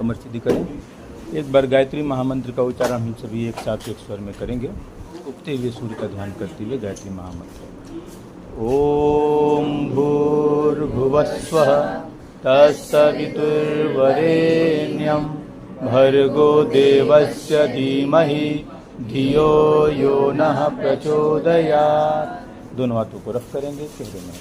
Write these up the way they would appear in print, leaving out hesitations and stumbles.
अमर सिद्धि करें। एक बार गायत्री महामंत्र का उच्चारण हम सभी एक साथ एक स्वर में करेंगे। उगते हुए सूर्य का ध्यान करते हुए गायत्री महामंत्र। ओम भूर्भुवस्वः तत्सवितुर्वरेण्यं भर्गो देवस्य धीमहि धियो यो नः प्रचोदयात्। दोनों हाथों को रफ करेंगे चेहरे में।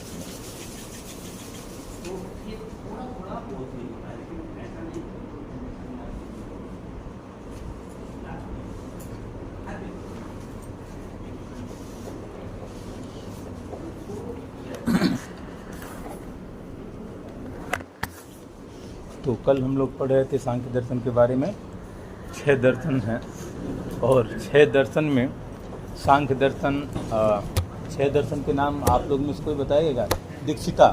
तो कल हम लोग पढ़ रहे थे सांख्य दर्शन के बारे में। 6 दर्शन हैं और 6 दर्शन में सांख्य दर्शन 6 दर्शन के नाम आप लोग में से कोई बताइएगा? दीक्षिता,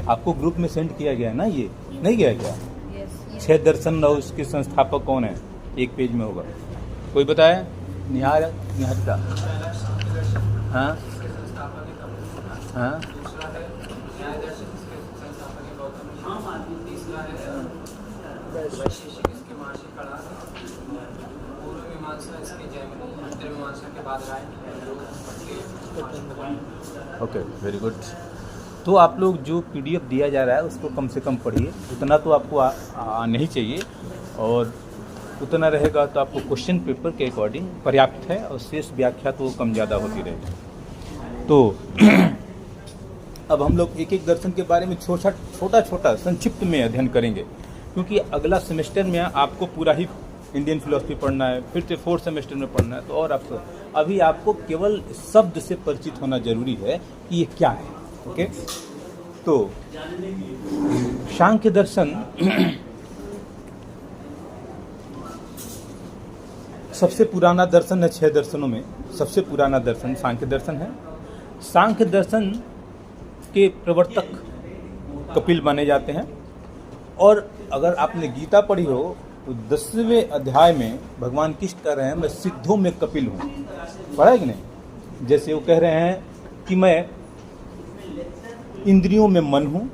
आपको ग्रुप में सेंड किया गया है ना? ये नहीं किया गया? 6 दर्शन और उसके संस्थापक कौन है? एक पेज में होगा। कोई बताया? निहारिका। हाँ हाँ ओके, वेरी गुड। तो आप लोग जो पीडीएफ दिया जा रहा है उसको कम से कम पढ़िए। उतना तो आपको आना ही चाहिए और उतना रहेगा तो आपको क्वेश्चन पेपर के अकॉर्डिंग पर्याप्त है और शेष व्याख्या तो कम ज़्यादा होती रहेगी। तो अब हम लोग एक एक दर्शन के बारे में छोटा छोटा संक्षिप्त में अध्ययन करेंगे, क्योंकि अगला सेमेस्टर में आपको पूरा ही इंडियन फिलॉसफी पढ़ना है, फिर से 4th सेमेस्टर में पढ़ना है। तो और आपको अभी आपको केवल शब्द से परिचित होना जरूरी है कि ये क्या है। ओके, तो सांख्य दर्शन सबसे पुराना दर्शन है। 6 दर्शनों में सबसे पुराना दर्शन सांख्य दर्शन है। सांख्य दर्शन के प्रवर्तक कपिल माने जाते हैं। और अगर आपने गीता पढ़ी हो तो 10वें अध्याय में भगवान कृष्ण कह रहे हैं मैं सिद्धों में कपिल हूँ। पढ़ा है कि नहीं? जैसे वो कह रहे हैं कि मैं इंद्रियों में मन हूँ,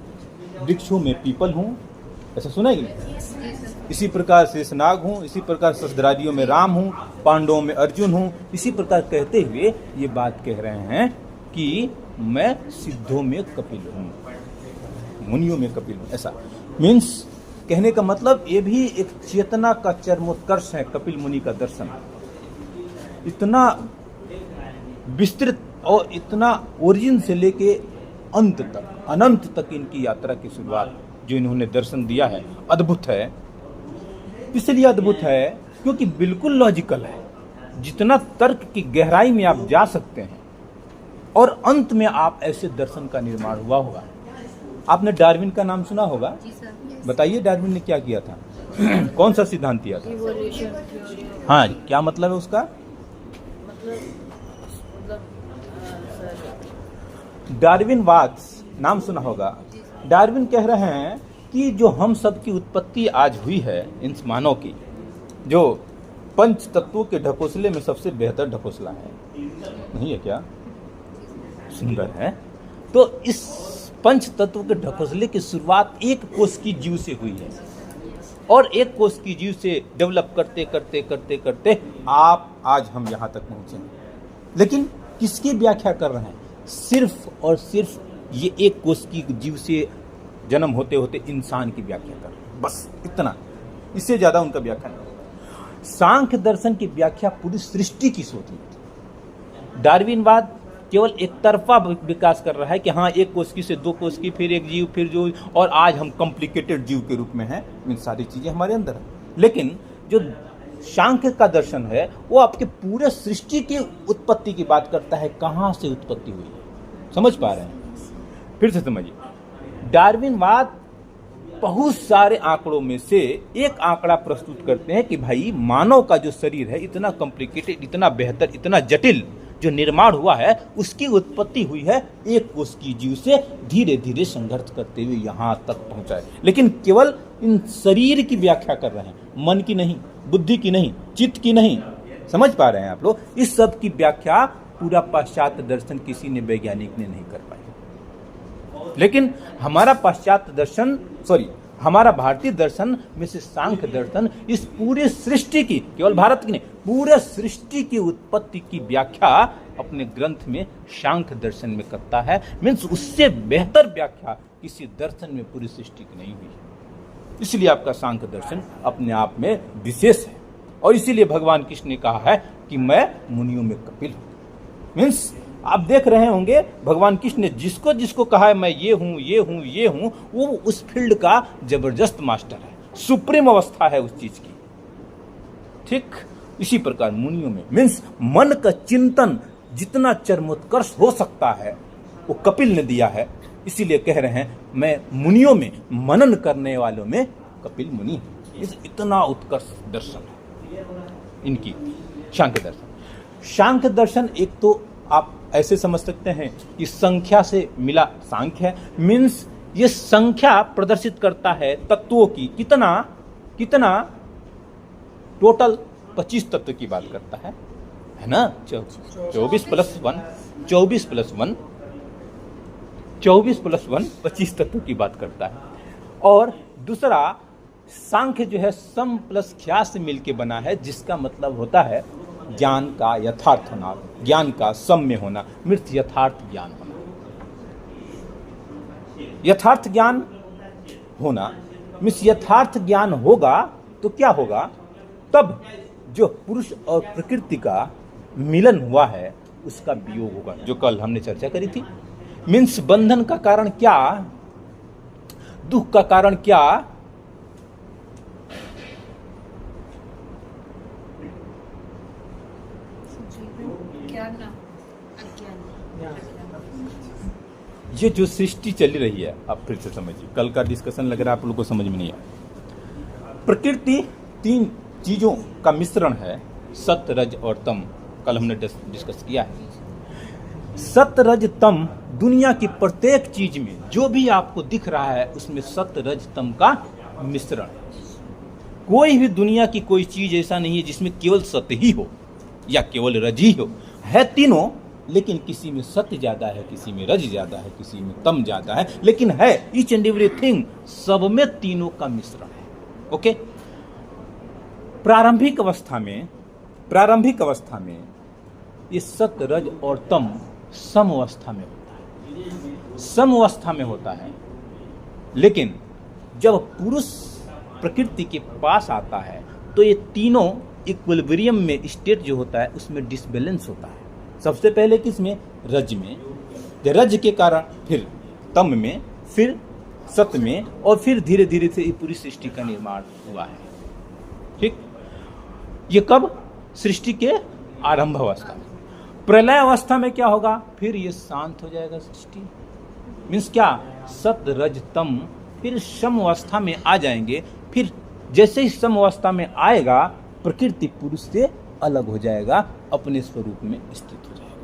वृक्षों में पीपल हूँ। ऐसा सुना है कि नहीं? इसी प्रकार शेषनाग हूँ, इसी प्रकार शस्त्रादियों में राम हूँ, पांडवों में अर्जुन हूँ। इसी प्रकार कहते हुए ये बात कह रहे हैं कि मैं सिद्धों में कपिल हूँ, मुनियों में कपिल हूँ। ऐसा मीन्स कहने का मतलब ये भी एक चेतना का चरमोत्कर्ष है। कपिल मुनि का दर्शन इतना विस्तृत और इतना ओरिजिन से लेके अंत तक, अनंत तक इनकी यात्रा की शुरुआत जो इन्होंने दर्शन दिया है अद्भुत है। इसलिए अद्भुत है क्योंकि बिल्कुल लॉजिकल है। जितना तर्क की गहराई में आप जा सकते हैं और अंत में आप ऐसे दर्शन का निर्माण हुआ होगा। आपने डार्विन का नाम सुना होगा? बताइए डार्विन ने क्या किया था? कौन सा सिद्धांत दिया था? हाँ, क्या मतलब है उसका? डार्विनवाद नाम सुना होगा। डार्विन कह रहे हैं कि जो हम सब की उत्पत्ति आज हुई है इन मानव की, जो 5 तत्वों के ढकोसले में सबसे बेहतर ढकोसला है, नहीं है क्या? सुंदर है। तो इस 5 तत्व के ढकोसले की शुरुआत एक कोष की जीव से हुई है और एक कोष की जीव से डेवलप करते करते करते करते आप आज हम यहाँ तक पहुँचे। लेकिन किसकी व्याख्या कर रहे हैं? सिर्फ और सिर्फ ये एक कोष की जीव से जन्म होते होते इंसान की व्याख्या कर रहे हैं। बस इतना, इससे ज्यादा उनका व्याख्या नहीं। सांख्य दर्शन की व्याख्या पूरी सृष्टि की सोची। डार्विनवाद केवल एक तरफा विकास कर रहा है कि हाँ एक कोशिकी से 2 कोशिकी, फिर एक जीव, फिर जो, और आज हम कॉम्प्लिकेटेड जीव के रूप में हैं। इन सारी चीजें हमारे अंदर है। लेकिन जो सांख्य का दर्शन है वो आपके पूरे सृष्टि की उत्पत्ति की बात करता है। कहाँ से उत्पत्ति हुई, समझ पा रहे हैं? फिर से समझिए, डार्विनवाद बहुत सारे आंकड़ों में से एक आंकड़ा प्रस्तुत करते हैं कि भाई मानव का जो शरीर है इतना कॉम्प्लिकेटेड, इतना बेहतर, इतना जटिल जो निर्माण हुआ है उसकी उत्पत्ति हुई है एक कोष की जीव से, धीरे धीरे संघर्ष करते हुए यहाँ तक पहुंचा है। लेकिन केवल इन शरीर की व्याख्या कर रहे हैं, मन की नहीं, बुद्धि की नहीं, चित्त की नहीं। समझ पा रहे हैं आप लोग? इस सब की व्याख्या पूरा पाश्चात्य दर्शन किसी ने, वैज्ञानिक ने नहीं कर पाया। लेकिन हमारा पाश्चात्य दर्शन हमारा भारतीय दर्शन में से सांख्य दर्शन इस पूरे सृष्टि की, केवल भारत की नहीं, पूरे सृष्टि की उत्पत्ति की व्याख्या अपने ग्रंथ में सांख्य दर्शन में करता है। मीन्स उससे बेहतर व्याख्या किसी दर्शन में पूरी सृष्टि की नहीं हुई है। इसलिए आपका सांख्य दर्शन अपने आप में विशेष है। और इसीलिए भगवान कृष्ण ने कहा है कि मैं मुनियों में कपिल हूं। मीन्स आप देख रहे होंगे भगवान कृष्ण ने जिसको जिसको कहा है मैं ये हूं, वो उस फील्ड का जबरदस्त मास्टर है, सुप्रीम अवस्था है उस चीज की। ठीक इसी प्रकार मुनियों में मीन्स मन का चिंतन जितना चरमोत्कर्ष हो सकता है वो कपिल ने दिया है। इसीलिए कह रहे हैं मैं मुनियों में, मनन करने वालों में कपिल मुनि हूं। इतना उत्कर्ष दर्शन है इनकी सांख्य दर्शन। सांख्य दर्शन एक तो आप ऐसे समझ सकते हैं कि संख्या से मिला सांख्य है। मीन्स ये संख्या प्रदर्शित करता है तत्वों की, कितना टोटल 25 तत्व की बात करता है ना। 24 प्लस 1 25 तत्व की बात करता है। और दूसरा सांख्य जो है सम प्लस ख्या से मिलके बना है, जिसका मतलब होता है ज्ञान का यथार्थ होना, ज्ञान का सम्य होना, मृत यथार्थ ज्ञान होना। यथार्थ ज्ञान होना मीन्स यथार्थ ज्ञान होगा तो क्या होगा, तब जो पुरुष और प्रकृति का मिलन हुआ है उसका वियोग होगा, जो कल हमने चर्चा करी थी। मीन्स बंधन का कारण क्या, दुख का कारण क्या, ये जो सृष्टि चली रही है, आप फिर से समझिए, कल का डिस्कशन लग रहा है आप लोगों को समझ में नहीं आया। प्रकृति 3 चीजों का मिश्रण है, सत्य रज और तम। कल हमने डिस्कस किया है। सत्य रज तम दुनिया की प्रत्येक चीज में जो भी आपको दिख रहा है उसमें सत्य रज तम का मिश्रण। कोई भी दुनिया की कोई चीज ऐसा नहीं है जिसमें केवल सत्य ही हो या केवल रज ही हो, है तीनों, लेकिन किसी में सत्य ज्यादा है, किसी में रज ज्यादा है, किसी में तम ज्यादा है, लेकिन है ईच एंड एवरीथिंग, सब में तीनों का मिश्रण है। ओके। प्रारंभिक अवस्था में ये सत्य रज और तम सम अवस्था में होता है, लेकिन जब पुरुष प्रकृति के पास आता है तो ये तीनों इक्विलिब्रियम में स्टेट जो होता है उसमें डिसबैलेंस होता है। सबसे पहले किसमें, रज में, रज के कारण फिर तम में, फिर सत्य में, और फिर धीरे धीरे से पूरी सृष्टि का निर्माण हुआ है। ठीक, ये कब, सृष्टि के आरंभ अवस्था में। प्रलय अवस्था में क्या होगा, फिर ये शांत हो जाएगा सृष्टि। मीन्स क्या, सत्य रज तम फिर सम अवस्था में आ जाएंगे। फिर जैसे ही सम अवस्था में आएगा प्रकृति पुरुष से अलग हो जाएगा, अपने स्वरूप में स्थित हो जाएगा।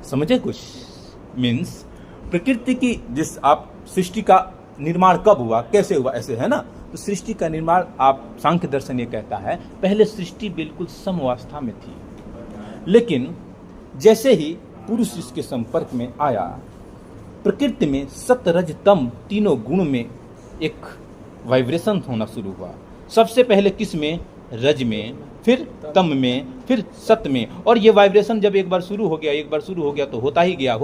समझे कुछ? मीन्स प्रकृति की जिस आप सृष्टि का निर्माण कब हुआ, कैसे हुआ, ऐसे है ना। तो सृष्टि का निर्माण आप सांख्य दर्शन ये कहता है पहले सृष्टि बिल्कुल समवस्था में थी, लेकिन जैसे ही पुरुष इसके संपर्क में आया प्रकृति में सत्य रज तम तीनों गुण में एक वाइब्रेशन होना शुरू हुआ। सबसे पहले किस में, रज में, फिर तम में, फिर सत्य में। और ये वाइब्रेशन जब एक बार शुरू हो गया तो होता ही गया।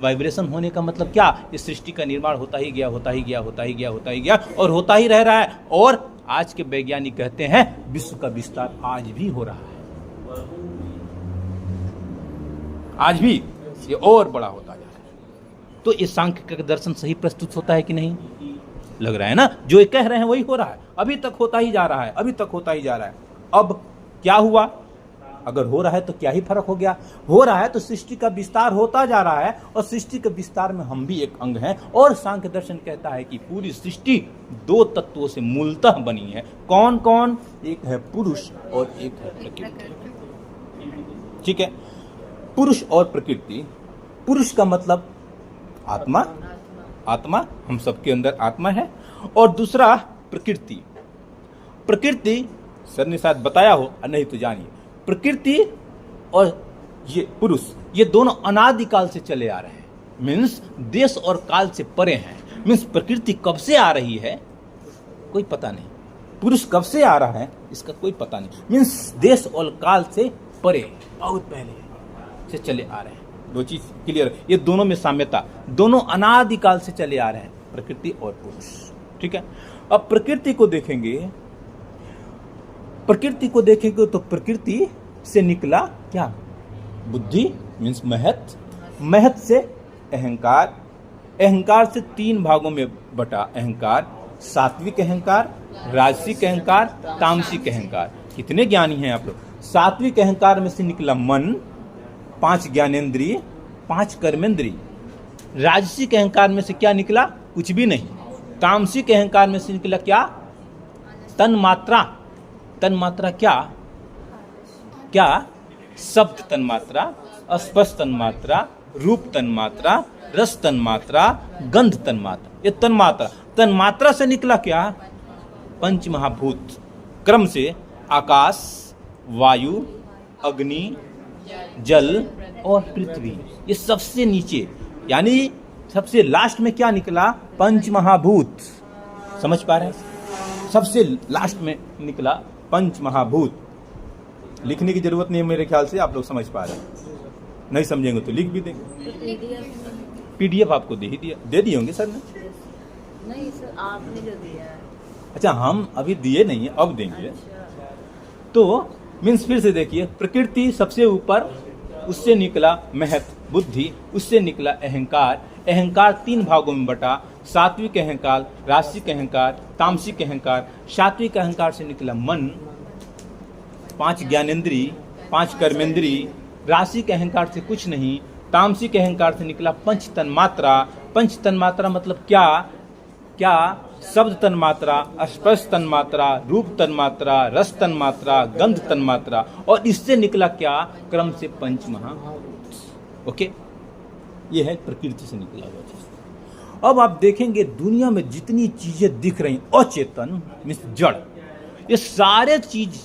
वाइब्रेशन होने का मतलब क्या, इस सृष्टि का निर्माण होता ही गया और होता ही रह रहा है। और आज के वैज्ञानिक कहते हैं विश्व का विस्तार आज भी हो रहा है, आज भी ये और बड़ा होता जा रहा है। तो ये सांख्य का दर्शन सही प्रस्तुत होता है कि नहीं? लग रहा है ना, जो ये कह रहे हैं वही हो रहा है, अभी तक होता ही जा रहा है। अब क्या हुआ, अगर हो रहा है तो क्या ही फर्क हो गया, हो रहा है तो सृष्टि का विस्तार होता जा रहा है, और सृष्टि के विस्तार में हम भी एक अंग हैं। और सांख्य दर्शन कहता है कि पूरी सृष्टि 2 तत्वों से मूलतः बनी है। कौन कौन? एक है पुरुष और एक है प्रकृति। ठीक है, पुरुष और प्रकृति। पुरुष का मतलब आत्मा, हम सबके अंदर आत्मा है। और दूसरा प्रकृति सर ने शायद बताया हो, नहीं तो जानिए, प्रकृति और ये पुरुष, ये दोनों अनादिकाल से चले आ रहे हैं। मीन्स देश और काल से परे हैं। मीन्स प्रकृति कब से आ रही है कोई पता नहीं, पुरुष कब से आ रहा है इसका कोई पता नहीं। मीन्स देश और काल से परे, बहुत पहले से चले आ रहे हैं। दो चीज क्लियर, ये दोनों में साम्यता, दोनों अनादिकाल से चले आ रहे हैं, प्रकृति और पुरुष। ठीक है, अब प्रकृति को देखेंगे, प्रकृति को देखेंगे तो प्रकृति से निकला क्या? बुद्धि मीन्स महत, महत से अहंकार, अहंकार से तीन भागों में बटा अहंकार, सात्विक अहंकार, राजसिक अहंकार, तामसिक अहंकार। कितने ज्ञानी हैं आप लोग। सात्विक अहंकार में से निकला मन, 5 ज्ञानेंद्रिय, 5 कर्मेंद्रिय। राजसिक अहंकार में से क्या निकला? कुछ भी नहीं। तामसिक अहंकार में से निकला क्या? तन्मात्रा। तन्मात्रा क्या? क्या? शब्द तन्मात्रा, स्पर्श तन्मात्रा, रूप तन्मात्रा, रस तन्मात्रा, गंध तन्मात्रा। ये तन्मात्रा, तन्मात्रा से निकला क्या? पंच महाभूत। क्रम से आकाश, वायु, अग्नि, जल और पृथ्वी। ये सबसे नीचे, यानी सबसे लास्ट में क्या निकला? पंच महाभूत। समझ पा रहे हैं? सबसे लास्ट में निकला पंच महाभूत। लिखने की जरूरत नहीं है मेरे ख्याल से, आप लोग समझ पा रहे हैं। नहीं समझेंगे तो लिख भी देंगे। पीडीएफ आपको दे ही दिया, दे दिए होंगे सर ने? नहीं सर, आपने जो दिया है। अच्छा, हम अभी दिए नहीं है, अब देंगे। तो मीन्स फिर से देखिए, प्रकृति सबसे ऊपर, उससे निकला महत बुद्धि, उससे निकला अहंकार, अहंकार 3 भागों में बटा, सात्विक अहंकार, राजसिक अहंकार, तामसिक अहंकार। सात्विक अहंकार से निकला मन, 5 ज्ञानेंद्रिय, 5 कर्मेंद्रिय। राजसिक अहंकार से कुछ नहीं। तामसिक अहंकार से निकला पंच तन्मात्रा। पंच तन्मात्रा मतलब क्या? क्या? शब्द तन्मात्रा, स्पर्श तन्मात्रा, रूप तन्मात्रा, रस तन्मात्रा, गंध तन्मात्रा। और इससे निकला क्या? क्रम से पंच महाभूत। ओके, ये है प्रकृति से निकला हुआ चीज। अब आप देखेंगे दुनिया में जितनी चीजें दिख रही अचेतन मीन्स जड़, ये सारे चीज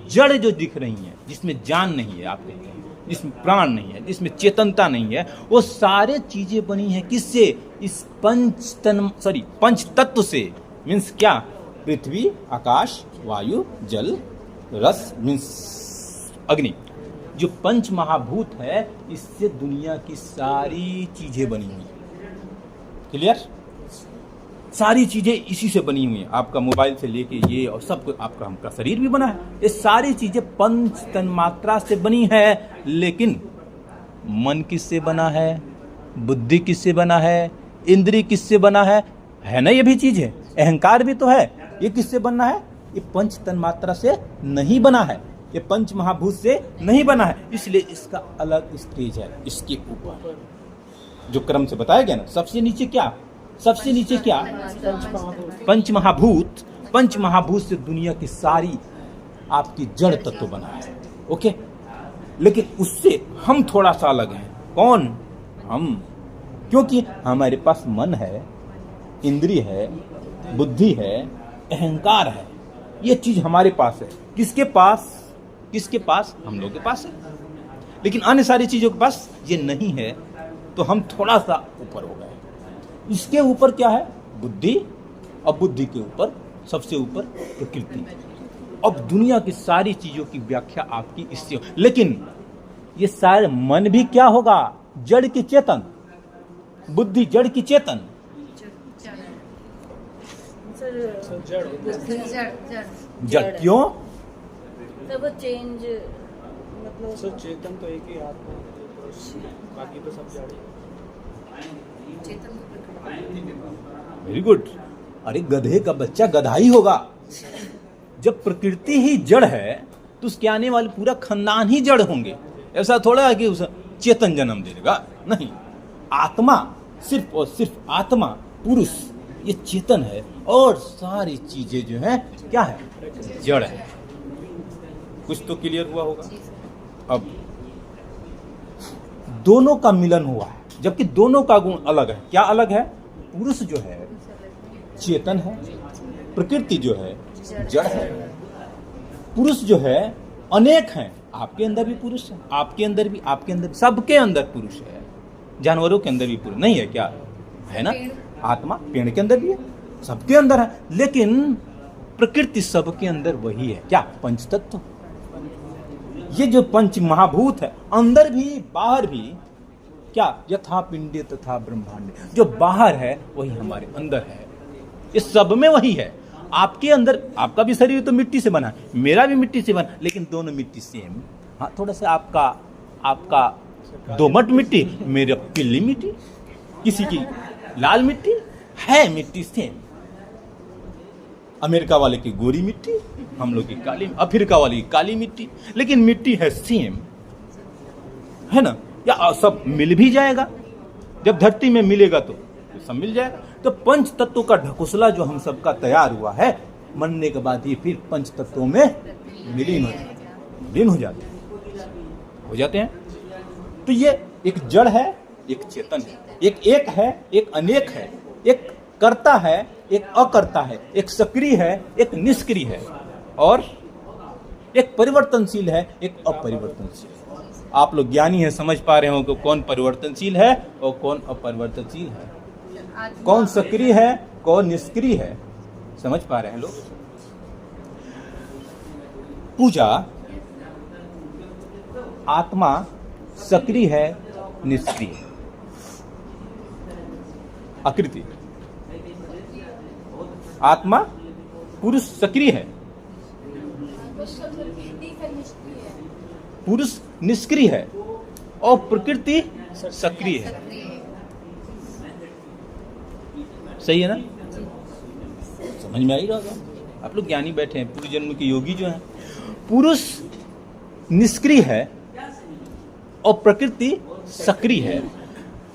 जड़ जो दिख रही हैं, जिसमें जान नहीं है, आप देखते हैं जिसमें प्राण नहीं है, जिसमें चेतनता नहीं है, वो सारे चीजें बनी हैं किससे? इस पंच तत्व से। मीन्स क्या? पृथ्वी, आकाश, वायु, जल, रस मीन्स अग्नि। जो पंच महाभूत है, इससे दुनिया की सारी चीजें बनी हुई हैं। क्लियर? सारी चीजें इसी से बनी हुई हैं। आपका मोबाइल से लेके ये और सब कुछ, आपका हमका शरीर भी बना है, ये सारी चीजें पंच तन्मात्रा से बनी है। लेकिन मन किससे बना है? बुद्धि किससे बना है? इंद्रिय किससे बना है ना? ये भी चीज है, अहंकार भी तो है। ये किससे बना है? ये पंच तन्मात्रा से नहीं बना है, ये पंच महाभूत से नहीं बना है। इसलिए इसका अलग स्टेज है। इसके ऊपर जो क्रम से बताया गया ना, सबसे नीचे क्या? सबसे नीचे क्या? पंच महाभूत। पंच महाभूत से दुनिया की सारी आपकी जड़ तत्व बना है। ओके, लेकिन उससे हम थोड़ा सा अलग हैं। कौन? हम। क्योंकि हमारे पास मन है, इंद्रिय है, बुद्धि है, अहंकार है। ये चीज हमारे पास है। किसके पास? किसके पास? हम लोग के पास है। लेकिन अन्य सारी चीजों के पास ये नहीं है, तो हम थोड़ा सा ऊपर हो गए। इसके ऊपर क्या है? बुद्धि। अब बुद्धि के ऊपर, सबसे ऊपर प्रकृति। अब दुनिया की सारी चीजों की व्याख्या आपकी इससे। लेकिन ये सारे मन भी क्या होगा? जड़ की चेतन। बुद्धि जड़ की चेतन। जड़ क्यों? वो चेंज मतलब सर चेतन तो एक ही आत्मा है, बाकी तो सब जड़ है। Very good. अरे गधे का बच्चा गधा ही होगा। जब प्रकृति ही जड़ है तो उसके आने वाले पूरा खानदान ही जड़ होंगे। ऐसा थोड़ा है कि उसे चेतन जन्म दे देगा, नहीं। आत्मा, सिर्फ और सिर्फ आत्मा, पुरुष, ये चेतन है। और सारी चीजें जो है क्या है? जड़ है। कुछ तो क्लियर हुआ होगा। अब दोनों का मिलन हुआ है, जबकि दोनों का गुण अलग है। क्या अलग है? पुरुष जो है चेतन है, प्रकृति जो है जड़ है। पुरुष जो है अनेक हैं, आपके अंदर भी पुरुष है, आपके अंदर भी, सबके अंदर पुरुष है। जानवरों के अंदर भी पुरुष नहीं है क्या? है ना? आत्मा पेड़ के अंदर भी है, सबके अंदर है, लेकिन प्रकृति सबके अंदर वही है क्या? पंच तत्व। ये जो पंच महाभूत है, अंदर भी बाहर भी क्या? यथा पिंडे तथा ब्रह्मांडे, जो बाहर है वही हमारे अंदर है। इस सब में वही है। आपके अंदर, आपका भी शरीर तो मिट्टी से बना है, मेरा भी मिट्टी से बना, लेकिन दोनों मिट्टी सेम। हाँ, थोड़ा सा आपका दोमट मिट्टी, मेरा पीली मिट्टी, किसी की लाल मिट्टी, है मिट्टी सेम। अमेरिका वाले की गोरी मिट्टी, हम लोग की काली, अफ्रीका वाले की काली मिट्टी, लेकिन मिट्टी है सेम, है ना? या सब मिल भी जाएगा, जब धरती में मिलेगा तो सब मिल जाएगा। तो पंच तत्वों का ढकोसला जो हम सबका तैयार हुआ है, मरने के बाद ये फिर पंच तत्वों में विलीन हो जाते हैं। तो ये एक जड़ है, एक चेतन है, एक है, एक अनेक है, एक कर्ता है, एक अकर्ता है, एक सक्रिय है, एक निष्क्रिय है, और एक परिवर्तनशील है, एक अपरिवर्तनशील है। आप लोग ज्ञानी हैं, समझ पा रहे हो कि कौन परिवर्तनशील है और कौन अपरिवर्तनशील है, कौन सक्रिय है, कौन निष्क्रिय है, समझ पा रहे हैं लोग। पूजा, आत्मा सक्रिय है, निष्क्रिय। आकृति, आत्मा पुरुष सक्रिय है, पुरुष निष्क्रिय है, और प्रकृति सक्रिय है। सही है ना? समझ में आई रहा? आप लोग ज्ञानी बैठे हैं, पूर्व जन्म के योगी जो हैं। पुरुष निष्क्रिय है और प्रकृति सक्रिय है।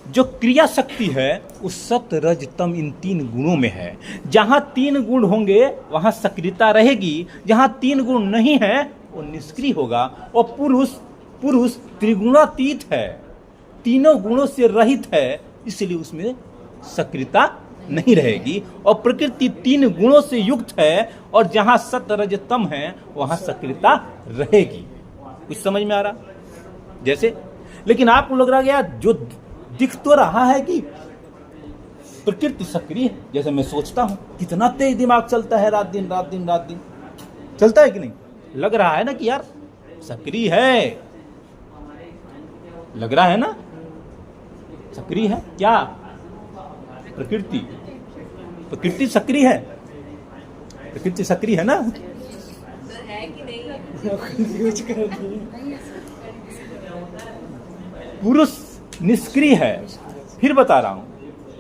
जो क्रिया शक्ति है उस सत रज तम इन तीन गुणों में है। जहां तीन गुण होंगे वहां सक्रियता रहेगी, जहां तीन गुण नहीं है वो निष्क्रिय होगा। और पुरुष त्रिगुणातीत है, तीनों गुणों से रहित है, इसलिए उसमें सक्रियता नहीं रहेगी। और प्रकृति तीन गुणों से युक्त है, और जहां सत रज तम है वहां सक्रियता रहेगी। कुछ समझ में आ रहा? जैसे, लेकिन आपको लग रहा गया जो दिख तो रहा है कि प्रकृति सक्रिय है। जैसे मैं सोचता हूं, कितना तेज दिमाग चलता है, रात दिन चलता है कि नहीं? लग रहा है ना कि यार सक्रिय है, लग रहा है ना सक्रिय है। क्या? प्रकृति सक्रिय है, प्रकृति सक्रिय है ना? है कि नहीं? पुरुष निष्क्रिय है। फिर बता रहा हूं,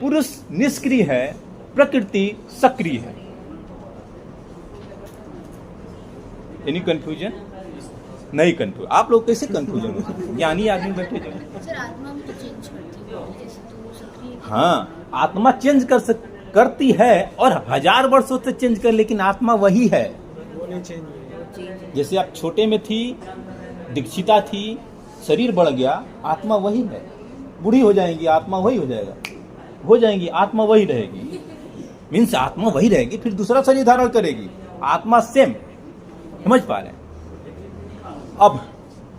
पुरुष निष्क्रिय है, प्रकृति सक्रिय है। Any confusion? नहीं कंफ्यूजन। आप लोग कैसे कंफ्यूजन हो सकते? ज्ञानी आदमी बैठे जो। सर, आत्मा भी तो चेंज करती है, जैसे तो सक्रिय। हाँ, आत्मा चेंज करती है, और 1000 वर्षों से चेंज कर, लेकिन आत्मा वही है। वो नहीं चेंज। जैसे आप छोटे में थी, दीक्षिता थी, शरीर बढ़ गया, आत्मा वही है। बूढ़ी हो जाएंगी, आत्मा वही हो जाएगा, हो जाएंगी, आत्मा वही रहेगी। मीन्स आत्मा वही रहेगी, फिर दूसरा शरीर धारण करेगी, आत्मा सेम। समझ पा रहे हैं? अब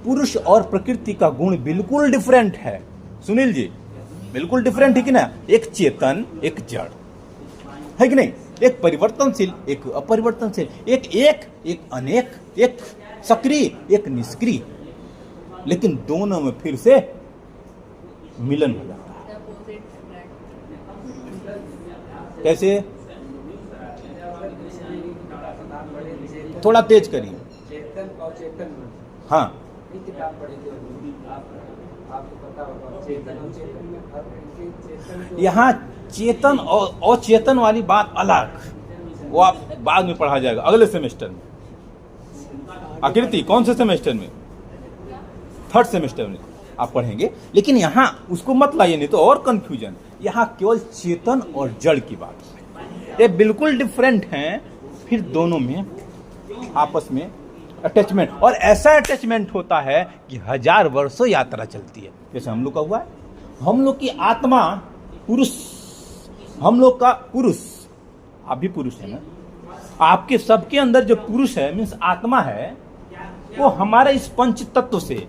पुरुष और प्रकृति का गुण बिल्कुल डिफरेंट है। सुनील जी, बिल्कुल डिफरेंट है कि ना? एक चेतन, एक जड़, है कि नहीं? एक परिवर्तनशील, एक अपरिवर्तनशील, एक अनेक, एक सक्रिय, एक निष्क्रिय। लेकिन दोनों में फिर से मिलन हो जाता है। कैसे? थोड़ा तेज करिए। चेतन और चेतन। हाँ, किताब पढ़ी थी आपको पता होगा, चेतन और चेतन में फर्क है। यहाँ चेतन और अचेतन वाली बात अलग, वो आप बाद में पढ़ा जाएगा अगले सेमेस्टर में। आकृति कौन से सेमेस्टर में? 3rd सेमेस्टर में आप पढ़ेंगे। लेकिन यहाँ उसको मत लाइए, नहीं तो और कंफ्यूजन। यहाँ केवल चेतन और जड़ की बात है, ये बिल्कुल डिफरेंट हैं। फिर दोनों में आपस में अटैचमेंट, और ऐसा अटैचमेंट होता है कि 1000 वर्षों यात्रा चलती है। जैसे हम लोग का हुआ है, हम लोग की आत्मा पुरुष, हम लोग का पुरुष, आप भी पुरुष है ना? आपके सबके अंदर जो पुरुष है मीन्स आत्मा है, वो हमारा इस पंच तत्व से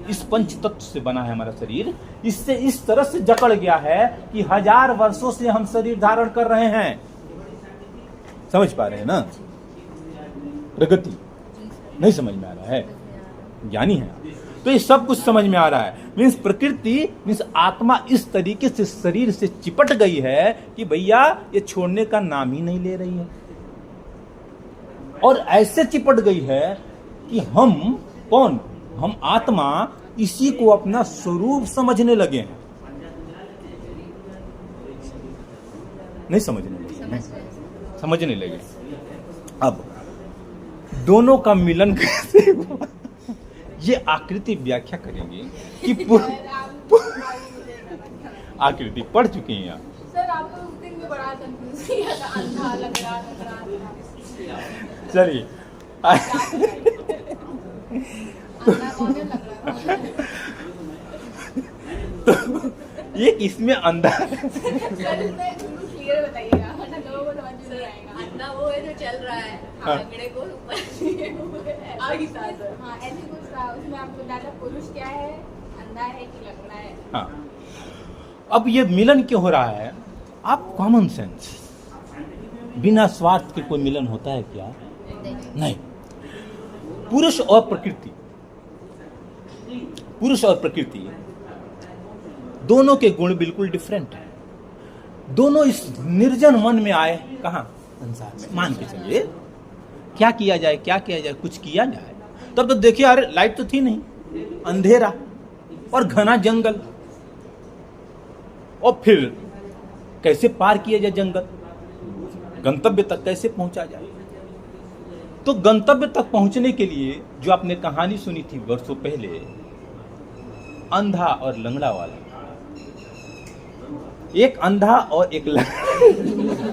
बना है हमारा शरीर। इससे इस तरह से जकड़ गया है कि 1000 वर्षों से हम शरीर धारण कर रहे हैं। समझ पा रहे हैं ना? प्रगति नहीं समझ में आ रहा है? ज्ञानी है तो ये सब कुछ समझ में आ रहा है। मीन्स प्रकृति मीन्स आत्मा इस तरीके से शरीर से चिपट गई है कि भैया ये छोड़ने का नाम ही नहीं ले रही है, और ऐसे चिपट गई है कि हम कौन, हम आत्मा इसी को अपना स्वरूप समझने लगे हैं। नहीं समझने लगे। अब दोनों का मिलन कैसे हुआ, ये आकृति व्याख्या करेंगे कि आकृति पढ़ चुके हैं आप। सर आपको उस दिन भी बड़ा कंफ्यूज किया था, अंधा लग रहा था। चलिए तो ये इसमें अंधा क्लियर बताइएगा, लोगों को समझ नहीं आएगा। अंधा वो है जो चल रहा है, आंकड़े को ऊपर आगे साथ। हाँ ऐसे कुछ था उसमें। आपको ज्यादा पुरुष क्या है, अंधा है कि लंगड़ा है? हाँ, अब ये मिलन क्यों हो रहा है? आप कॉमन सेंस, बिना स्वार्थ के कोई मिलन होता है क्या? नहीं। पुरुष और प्रकृति दोनों के गुण बिल्कुल डिफरेंट है। दोनों इस निर्जन मन में आए, कहां? संसार में। मान के चलिए क्या किया जाए, कुछ किया जाए। तब तो देखिए अरे लाइट तो थी नहीं, अंधेरा और घना जंगल, और फिर कैसे पार किया जाए जंगल, गंतव्य तक कैसे पहुंचा जाए? तो गंतव्य तक पहुंचने के लिए जो आपने कहानी सुनी थी वर्षों पहले, अंधा और लंगड़ा वाला, एक अंधा और एक लंगड़ा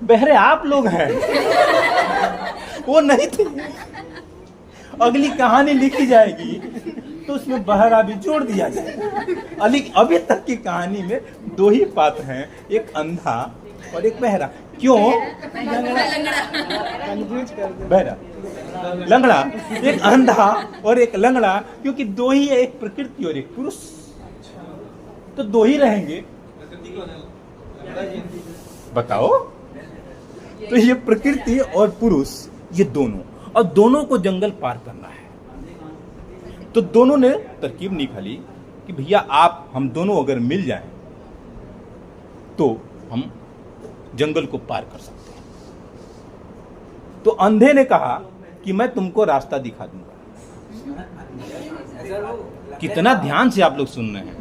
बहरे आप लोग हैं, वो नहीं थे। अगली कहानी लिखी जाएगी तो उसमें बहरा भी जोड़ दिया जाएगा। अभी तक की कहानी में 2 ही पात्र हैं, एक अंधा और एक बहरा। क्यों? बहरा लंगड़ा, एक अंधा और एक लंगड़ा, क्योंकि 2 ही है, एक प्रकृति और एक पुरुष, तो 2 ही रहेंगे। बताओ, तो ये प्रकृति और पुरुष, ये दोनों, और दोनों को जंगल पार करना है। तो दोनों ने तरकीब निकाली कि भैया आप हम दोनों अगर मिल जाएं तो हम जंगल को पार कर सकते हैं। तो अंधे ने कहा कि मैं तुमको रास्ता दिखा दूंगा। कितना ध्यान से आप लोग सुन रहे हैं?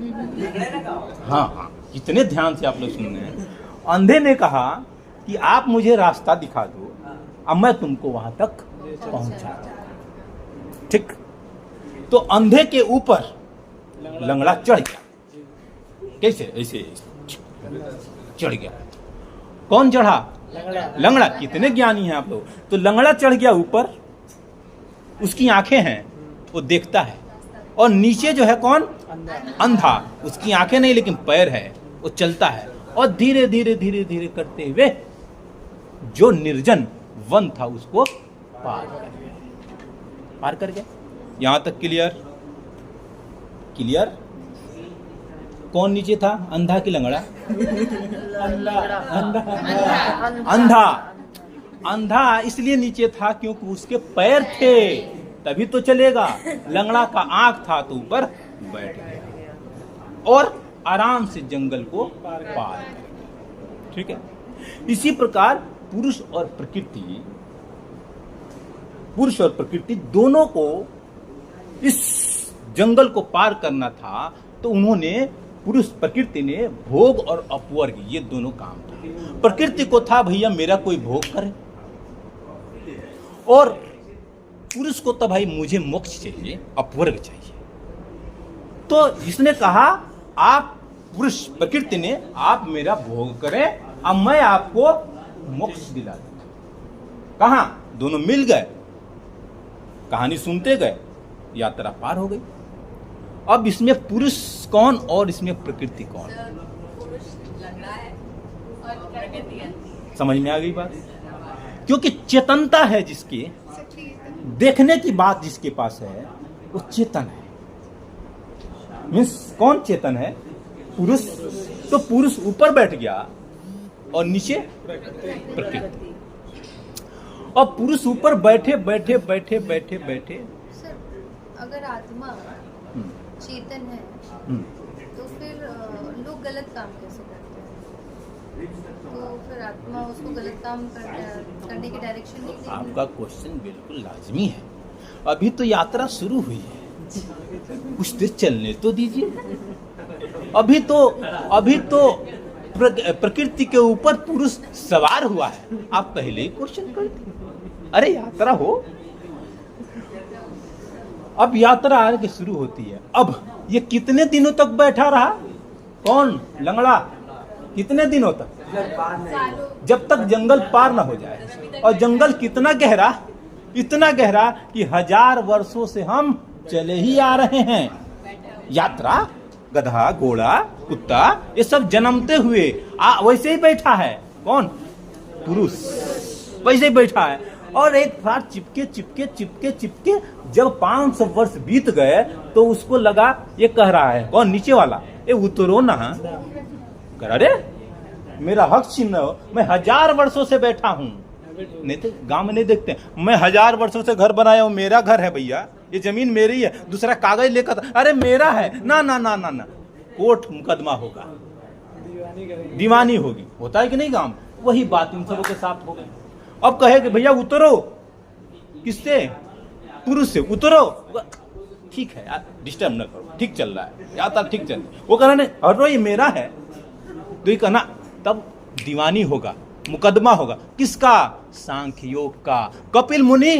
हाँ, कितने ध्यान से आप लोग सुन रहे हैं। अंधे ने कहा कि आप मुझे रास्ता दिखा दो, अब मैं तुमको वहां तक पहुंचा दूंगा। ठीक। तो अंधे के ऊपर लंगड़ा चढ़ गया। कैसे? ऐसे चढ़ गया। कौन चढ़ा? लंगड़ा। कितने ज्ञानी हैं आप लोग। तो लंगड़ा चढ़ गया ऊपर, उसकी आंखें हैं, वो देखता है, और नीचे जो है कौन? अंधा। उसकी आंखें नहीं लेकिन पैर है, वो चलता है, और धीरे धीरे धीरे धीरे करते हुए जो निर्जन वन था उसको पार कर गया। यहां तक क्लियर? कौन नीचे था, अंधा की लंगड़ा? अंधा इसलिए नीचे था क्योंकि उसके पैर थे, तभी तो चलेगा। लंगड़ा का आंख था तो ऊपर बैठ गया और आराम से जंगल को पार कर। ठीक है। इसी प्रकार पुरुष और प्रकृति दोनों को इस जंगल को पार करना था, तो उन्होंने प्रकृति ने भोग और अपवर्ग, ये दोनों काम था। प्रकृति को था भैया मेरा कोई भोग करे, और पुरुष को तो भाई मुझे मोक्ष चाहिए, अपवर्ग चाहिए। तो जिसने कहा आप पुरुष, प्रकृति ने आप मेरा भोग करें, अब मैं आपको मोक्ष दिला दूंगा। कहां? दोनों मिल गए, कहानी सुनते गए, यात्रा पार हो गई। अब इसमें पुरुष कौन और इसमें प्रकृति कौन? पुरुष लंगड़ा है और प्रकृति अंधी। समझ में आ गई बात? क्योंकि चेतनता है जिसकी, देखने की बात जिसके पास है, वो चेतन है। मीन्स कौन चेतन है? पुरुष। तो पुरुष ऊपर बैठ गया और नीचे प्रकृति। और पुरुष ऊपर बैठे बैठे बैठे बैठे बैठे सर, अगर आत्मा चेतन है तो फिर लोग गलत काम कैसे करते हैं? तो फिर आत्मा उसको गलत काम करने की डायरेक्शन नहीं देगी? आपका क्वेश्चन बिल्कुल लाजमी है। अभी तो यात्रा शुरू हुई है, कुछ देर चलने तो दीजिए। अभी तो प्रकृति के ऊपर पुरुष सवार हुआ है, आप पहले ही क्वेश्चन करते। अरे यात्रा हो, अब यात्रा आगे शुरू होती है। अब ये कितने दिनों तक बैठा रहा? कौन? लंगड़ा। कितने दिनों तक? जब तक जंगल पार ना हो जाए। और जंगल कितना गहरा? इतना गहरा कि 1000 वर्षों से हम चले ही आ रहे हैं। यात्रा, गधा, घोड़ा, कुत्ता, ये सब जन्मते हुए वैसे ही बैठा है। कौन? पुरुष वैसे ही बैठा है। और एक बार चिपके चिपके चिपके चिपके जब 500 वर्ष बीत गए तो उसको लगा, ये कह रहा है, कौन? नीचे वाला, ये उतरो ना। कह अरे मेरा हक छीन रहे हो, मैं 1000 वर्षों से बैठा हूं। नहीं तो गांव में नहीं देखते, मैं 1000 वर्षों से घर बनाया हूं, मेरा घर है भैया, ये जमीन मेरी है। दूसरा कागज लेकर, अरे मेरा है ना ना ना ना ना, कोर्ट मुकदमा होगा, दीवानी होगी। होता है कि नहीं गांव? वही बात इन सबों के साथ हो गई। अब कहे कि भैया उतरो। किससे? पुरुष से। उतरो। ठीक है यार, डिस्टर्ब न करो, ठीक चल रहा है, यात्रा ठीक चल रही है। वो कहना नहीं, हटो ये मेरा है। तो ये कहना, तब दीवानी होगा, मुकदमा होगा। किसका? सांख्य योग का। कपिल मुनि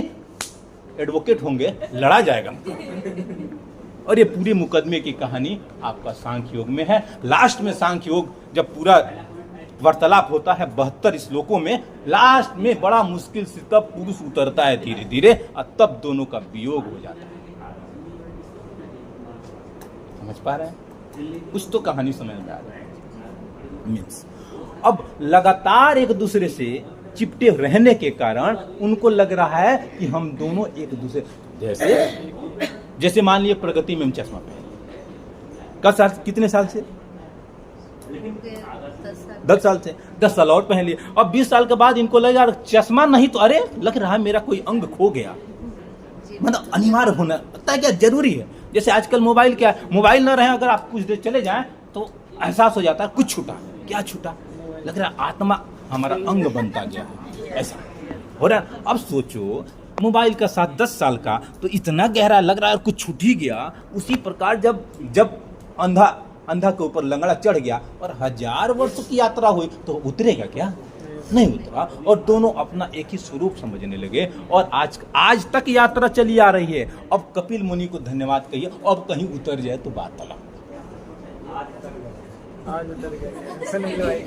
एडवोकेट होंगे, लड़ा जाएगा। और ये पूरी मुकदमे की कहानी आपका सांख्य योग में है। लास्ट में सांख्य योग जब पूरा वार्तालाप होता है 72 श्लोकों में, लास्ट में बड़ा मुश्किल से तब पुरुष उतरता है धीरे धीरे, और तब दोनों का वियोग हो जाता है। समझ पा रहे हैं? कुछ तो कहानी समझ में आ रही है। मीन्स अब लगातार एक दूसरे से चिपटे रहने के कारण उनको लग रहा है कि हम दोनों एक दूसरे, जैसे मान लिए प्रगति में हम चश्मा पहने, कब साल, कितने साल से? 10 साल से। 10 साल और पहन लिए। अब 20 साल के बाद इनको लगा चश्मा नहीं तो अरे लग रहा है मेरा कोई अंग खो गया। मतलब अनिवार्य होना लगता है, क्या जरूरी है। जैसे आजकल मोबाइल, क्या मोबाइल न रहे अगर आप कुछ देर चले जाएं तो एहसास हो जाता है कुछ छूटा। क्या छूटा? लग रहा है आत्मा हमारा अंग बनता गया, ऐसा हो रहा है। अब सोचो मोबाइल का साथ 10 साल का, तो इतना गहरा लग रहा है कुछ छूट ही गया। उसी प्रकार जब अंधा के ऊपर लंगड़ा चढ़ गया और 1000 वर्षों की यात्रा हुई तो उतरेगा क्या? नहीं उतरा। और दोनों अपना एक ही स्वरूप समझने लगे। और आज तक यात्रा चली आ रही है। अब कपिल मुनि को धन्यवाद कहिए, अब कहीं उतर जाए तो बात अलग। आज उतर गए,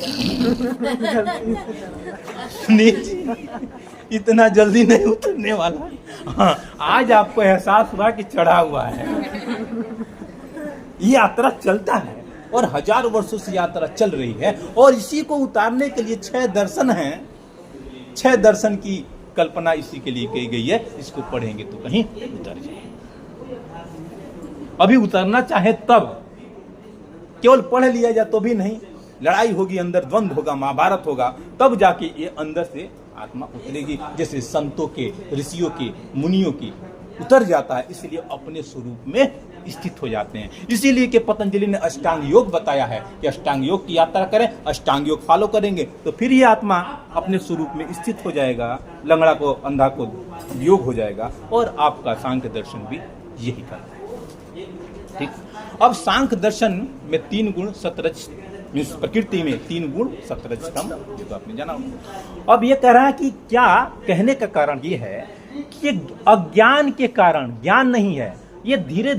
इतना जल्दी नहीं उतरने वाला। हाँ, आज आपको एहसास हुआ कि चढ़ा हुआ है। ये यात्रा चलता है और 1000 वर्षों से यात्रा चल रही है। और इसी को उतारने के लिए 6 दर्शन हैं। 6 दर्शन की कल्पना इसी के लिए की गई है। इसको पढ़ेंगे तो कहीं उतर जाए। अभी उतरना चाहे तब, केवल पढ़ लिया जाए तो भी नहीं। लड़ाई होगी, अंदर द्वंद्व होगा, महाभारत होगा, तब जाके ये अंदर से आत्मा उतरेगी। जैसे संतों के, ऋषियों के, मुनियों की उतर जाता है, इसलिए अपने स्वरूप में स्थित हो जाते हैं। इसीलिए कि पतंजलि ने अष्टांग योग बताया है कि अष्टांग योग की यात्रा करें, अष्टांग योग फॉलो करेंगे तो फिर ये आत्मा अपने स्वरूप में स्थित हो जाएगा। लंगड़ा को, अंधा को योग हो जाएगा। और आपका सांख्य दर्शन भी यही करता है। ठीक। अब सांख्य दर्शन में 3 गुण सतरज, प्रकृति में 3 गुण सतरज स्तंभ, ये तो आपने जाना होगा। अब ये कह रहा है कि क्या, कहने का कारण ये है कि अज्ञान के कारण, ज्ञान नहीं है, ये धीरे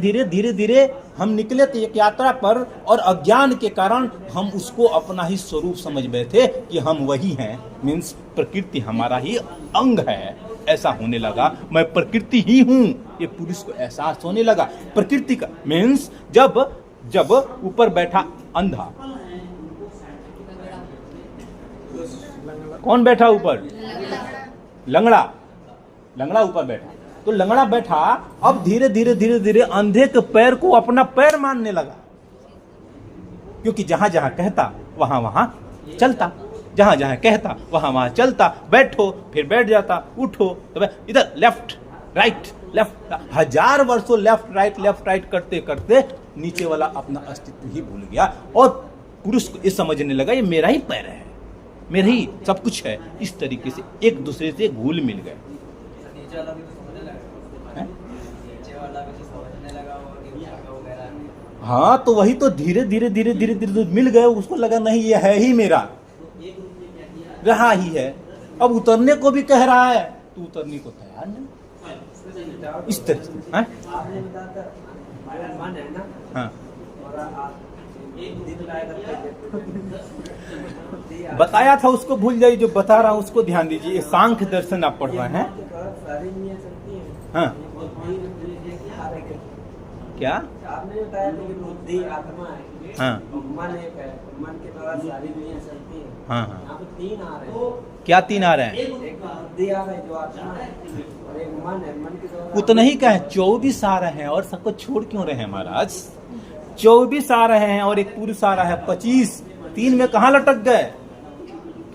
धीरे हम निकले थे एक यात्रा पर, और अज्ञान के कारण हम उसको अपना ही स्वरूप समझ बैठे कि हम वही हैं। मीन्स प्रकृति हमारा ही अंग है, ऐसा होने लगा। मैं प्रकृति ही हूं, ये पुरुष को एहसास होने लगा प्रकृति का। मीन्स जब ऊपर बैठा अंधा, कौन बैठा ऊपर? लंगड़ा ऊपर बैठा, तो लंगड़ा बैठा, अब धीरे धीरे धीरे धीरे अंधे के पैर को अपना पैर मानने लगा, क्योंकि जहां जहां कहता वहां वहां चलता, जहां जहां कहता वहां वहां चलता। बैठो फिर बैठ जाता, उठो तो इधर लेफ्ट राइट लेफ्ट, 1000 वर्षों लेफ्ट राइट करते करते नीचे वाला अपना अस्तित्व ही भूल गया, और पुरुष को ये समझने लगा ये मेरा ही पैर है, मेरा ही सब कुछ है। इस तरीके से एक दूसरे से घुल मिल गए। नीचे वाला भी तो समझने लगा, नीचे वाला भी तो समझने लगा और नीचे वगैरह। हाँ, तो वही तो धीरे धीरे धीरे धीरे धीरे मिल गए, उसको लगा नहीं ये है ही मेरा, रहा ही है। अब उतरने को भी कह रहा है तो उतरने को तैयार नहीं। इस तरह से आपने बताया था हमारा मन है ना, हाँ, और आप एक दिन लाया बताया था उसको भूल जाइए, जो बता रहा हूँ उसको ध्यान दीजिए। ये सांख्य दर्शन आप पढ़ रहे हैं। सारी नियत चलती है। हाँ, क्या? आपने बताया था कि बुद्धि आत्मा है, हाँ, मन एक है, मन के द्वारा सारी दुनिया चलती है। हाँ, हाँ। यहाँ पे 3 आ रहे हैं। क्या 3 आ रहे हैं? एक बुद्धि आ रहा है जो आत्मा है, और एक मन है, मन के द्वारा उतना ही क्या है, 24 आ रहे हैं, और सबको छोड़ क्यों रहे हैं महाराज? 24 आ रहे हैं और एक पुरुष आ रहा है 25, 3 में कहाँ लटक गए?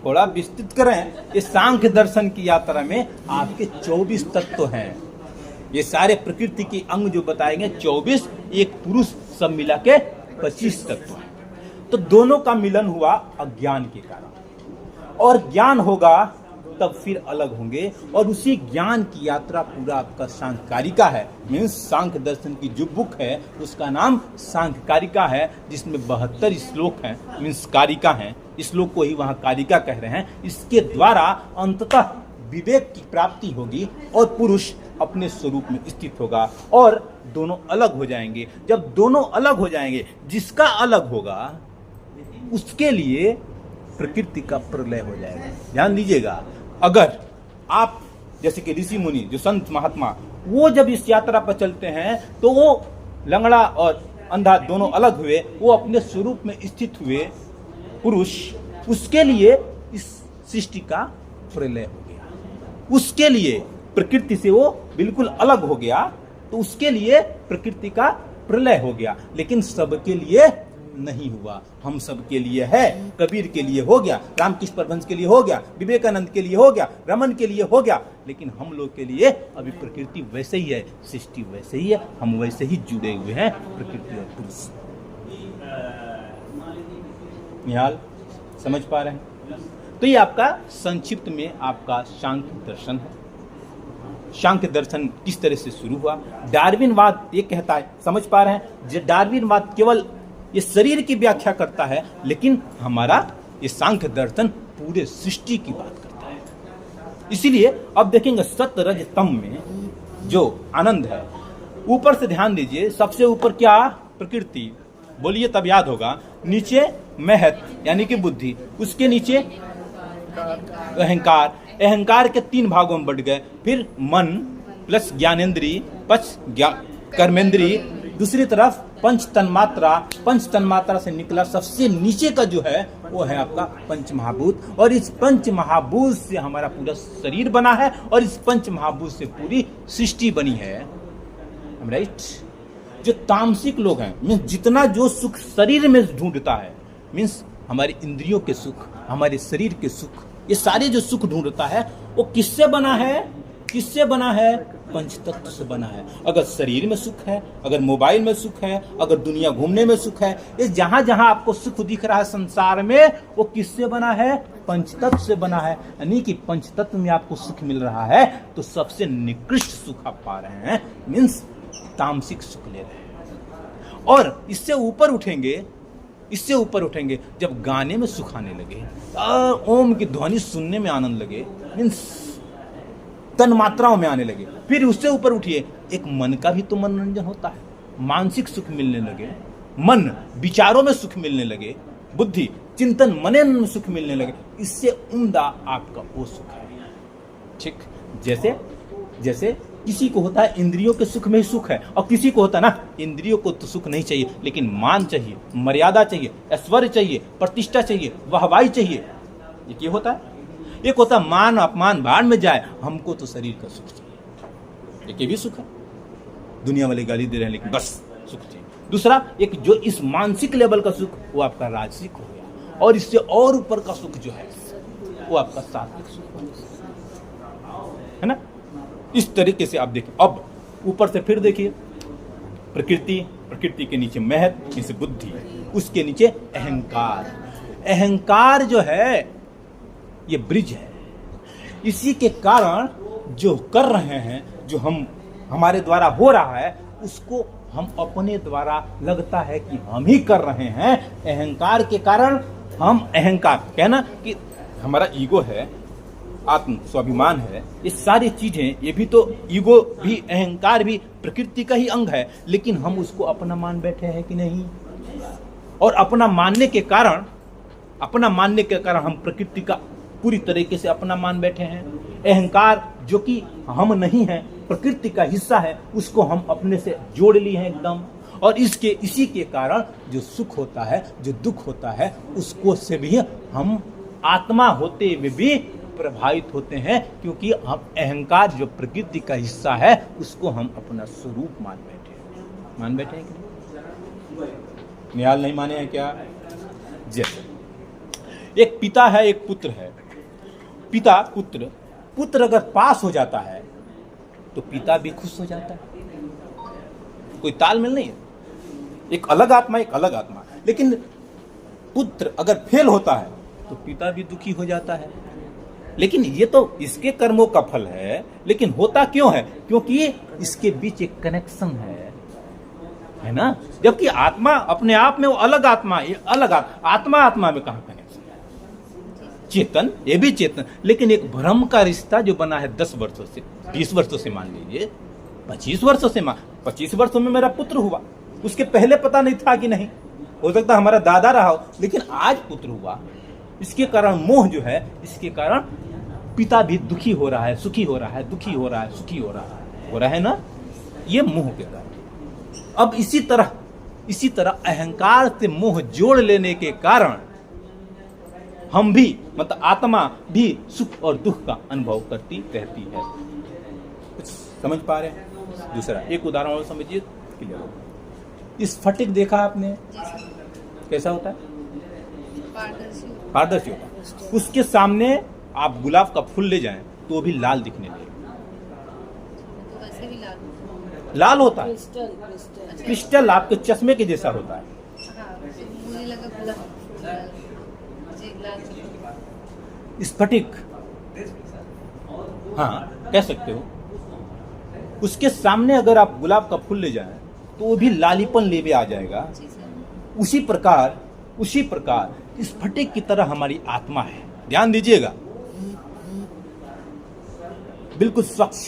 थोड़ा विस्तृत करें। ये सांख्य दर्शन की यात्रा में आपके 24 तत्व हैं। ये सारे प्रकृति के अंग जो बताएंगे 24, एक पुरुष सब मिला के 25 तत्व हैं। तो दोनों का मिलन हुआ अज्ञान के कारण, और ज्ञान होगा तब फिर अलग होंगे, और उसी ज्ञान की यात्रा पूरा आपका सांख्यकारिका है। मीन्स सांख्य दर्शन की जो बुक है उसका नाम सांख्यकारिका है, जिसमें 72 श्लोक हैं, मीन्स कारिका हैं। इस श्लोक को ही वहां कारिका कह रहे हैं। इसके द्वारा अंततः विवेक की प्राप्ति होगी और पुरुष अपने स्वरूप में स्थित होगा, और दोनों अलग हो जाएंगे। जब दोनों अलग हो जाएंगे, जिसका अलग होगा उसके लिए प्रकृति का प्रलय हो जाएगा। ध्यान दीजिएगा, अगर आप जैसे कि ऋषि मुनि जो संत महात्मा, वो जब इस यात्रा पर चलते हैं तो वो लंगड़ा और अंधा दोनों अलग हुए, वो अपने स्वरूप में स्थित हुए पुरुष, उसके लिए इस सृष्टि का प्रलय हो गया। उसके लिए प्रकृति से वो बिल्कुल अलग हो गया, तो उसके लिए प्रकृति का प्रलय हो गया। लेकिन सबके लिए नहीं हुआ, हम सब के लिए है। कबीर के लिए हो गया, रामकृष्ण परमहंस के लिए हो गया, विवेकानंद के लिए हो गया, रमन के लिए हो गया, लेकिन हम लोग के लिए अभी प्रकृति वैसे ही है, सृष्टि वैसे ही है, हम वैसे ही जुड़े हुए हैं प्रकृति और पुरुष। निहाल समझ पा रहे हैं? तो ये आपका संक्षिप्त में आपका सांख्य दर्शन है। सांख्य दर्शन किस तरह से शुरू हुआ? डार्विनवाद ये कहता है, समझ पा रहे हैं? डार्विनवाद केवल ये शरीर की व्याख्या करता है, लेकिन हमारा ये सांख्य दर्शन पूरे सृष्टि की बात करता है। इसीलिए अब देखेंगे सत्य रज तम में जो आनंद है, ऊपर से ध्यान दीजिए, सबसे ऊपर क्या? प्रकृति, बोलिए तब याद होगा। नीचे महत यानी कि बुद्धि, उसके नीचे अहंकार, अहंकार के 3 भागों में बढ़ गए। फिर मन प्लस ज्ञानेंद्री प्लस कर्मेंद्री, दूसरी तरफ पंच तन्मात्रा, पंच तन्मात्रा से निकला सबसे नीचे का जो है वो है आपका पंच महाभूत, और इस पंच महाभूत से हमारा पूरा शरीर बना है, और इस पंच महाभूत से पूरी सृष्टि बनी है। राइट? जो तामसिक लोग हैं, मीन्स जितना जो सुख शरीर में ढूंढता है, मीन्स हमारी इंद्रियों के सुख, हमारे शरीर के सुख, ये सारे जो सुख ढूंढता है वो किससे बना है? किससे बना है? पंच तत्व से बना है। अगर शरीर में सुख है, अगर मोबाइल में सुख है, अगर दुनिया घूमने में सुख है, ये जहां जहां आपको सुख दिख रहा है संसार में, वो किससे बना है? पंच तत्व से बना है। यानी कि पंच तत्व में आपको सुख मिल रहा है तो सबसे निकृष्ट सुख आप पा रहे हैं, मीन्स तामसिक सुख ले रहे हैं। और इससे ऊपर उठेंगे, इससे ऊपर उठेंगे जब गाने में सुख आने लगे, ओम की ध्वनि सुनने में आनंद लगे, मीन्स तन मात्राओं में आने लगे। फिर उससे ऊपर उठिए, एक मन का भी तो मनोरंजन होता है, मानसिक सुख मिलने लगे, मन विचारों में सुख मिलने लगे, बुद्धि चिंतन मनन में सुख मिलने लगे। इससे उम्दा आपका वो सुख है। ठीक, जैसे जैसे किसी को होता है इंद्रियों के सुख में ही सुख है, और किसी को होता है ना इंद्रियों को तो सुख नहीं चाहिए, लेकिन मान चाहिए, मर्यादा चाहिए, ऐश्वर्य चाहिए, प्रतिष्ठा चाहिए, वाहवाही चाहिए। ये क्या होता है? एक होता मान अपमान बाढ़ में जाए, हमको तो शरीर का सुख चाहिए, एक ये भी सुख है, दुनिया वाले गाली दे रहे हैं लेकिन बस सुख चाहिए। दूसरा एक जो इस मानसिक लेवल का सुख वो आपका राजसिक हो गया, और इससे और ऊपर का सुख जो है वो आपका सात्विक सुख है ना। इस तरीके से आप देखिए। अब ऊपर से फिर देखिए, प्रकृति, प्रकृति के नीचे महत्व, नीचे बुद्धि, उसके नीचे अहंकार। अहंकार जो है ये ब्रिज है, इसी के कारण जो कर रहे हैं, जो हमारे द्वारा हो रहा है, उसको हम अपने द्वारा लगता है कि हम ही कर रहे हैं। अहंकार के कारण हम, अहंकार कहना कि हमारा ईगो है, आत्म स्वाभिमान है, ये सारी चीजें, ये भी तो ईगो भी, अहंकार भी प्रकृति का ही अंग है, लेकिन हम उसको अपना मान बैठे हैं कि नहीं। और अपना मानने के कारण, अपना मानने के कारण हम प्रकृति का पूरी तरीके से अपना मान बैठे हैं। अहंकार जो कि हम नहीं है, प्रकृति का हिस्सा है, उसको हम अपने से जोड़ लिए हैं एकदम। और इसी के कारण जो सुख होता है, जो दुख होता है, उसको से भी हम आत्मा होते हुए भी प्रभावित होते हैं, क्योंकि हम अहंकार जो प्रकृति का हिस्सा है उसको हम अपना स्वरूप मान बैठे हैं कि नहीं? निहाल नहीं माने हैं क्या? जैसे एक पिता है, एक पुत्र है। पिता पुत्र अगर पास हो जाता है तो पिता भी खुश हो जाता है, कोई तालमेल नहीं है, एक अलग आत्मा, एक अलग आत्मा। लेकिन पुत्र अगर फेल होता है तो पिता भी दुखी हो जाता है। लेकिन ये तो इसके कर्मों का फल है, लेकिन होता क्यों है? क्योंकि इसके बीच एक कनेक्शन है ना। जबकि आत्मा अपने आप में वो अलग आत्मा, ये अलग आत्मा में कहां कनेक्शन है? चेतन, ये भी चेतन, लेकिन एक भ्रम का रिश्ता जो बना है 10 वर्षों से, 20 वर्षों से, मान लीजिए 25 वर्षों से। 25 वर्षों में मेरा पुत्र हुआ, उसके पहले पता नहीं था कि नहीं, हो सकता है हमारा दादा रहा हो, लेकिन आज पुत्र हुआ। इसके कारण मोह जो है, इसके कारण पिता भी दुखी हो रहा है, सुखी हो रहा है, दुखी हो रहा है, सुखी हो रहा है ना, ये मोह के कारण। अब इसी तरह अहंकार से मोह जोड़ लेने के कारण हम भी, मतलब आत्मा भी सुख और दुख का अनुभव करती रहती है। कुछ समझ पा रहे हैं? दूसरा एक उदाहरण और समझिए, क्लियर होगा। स्फटिक देखा आपने, कैसा होता है? पारदर्शी होता है। उसके सामने आप गुलाब का फूल ले जाएं तो भी लाल दिखने लगेगा, तो वैसे भी लाल होता है। क्रिस्टल आपके चश्मे के जैसा होता है। हाँ, मुझे लगा स्फटिक, हाँ कह सकते हो। उसके सामने अगर आप गुलाब का फूल ले जाएं तो वो भी लालीपन लेवे आ जाएगा। उसी प्रकार स्फटिक की तरह हमारी आत्मा है। ध्यान दीजिएगा, बिल्कुल स्वच्छ,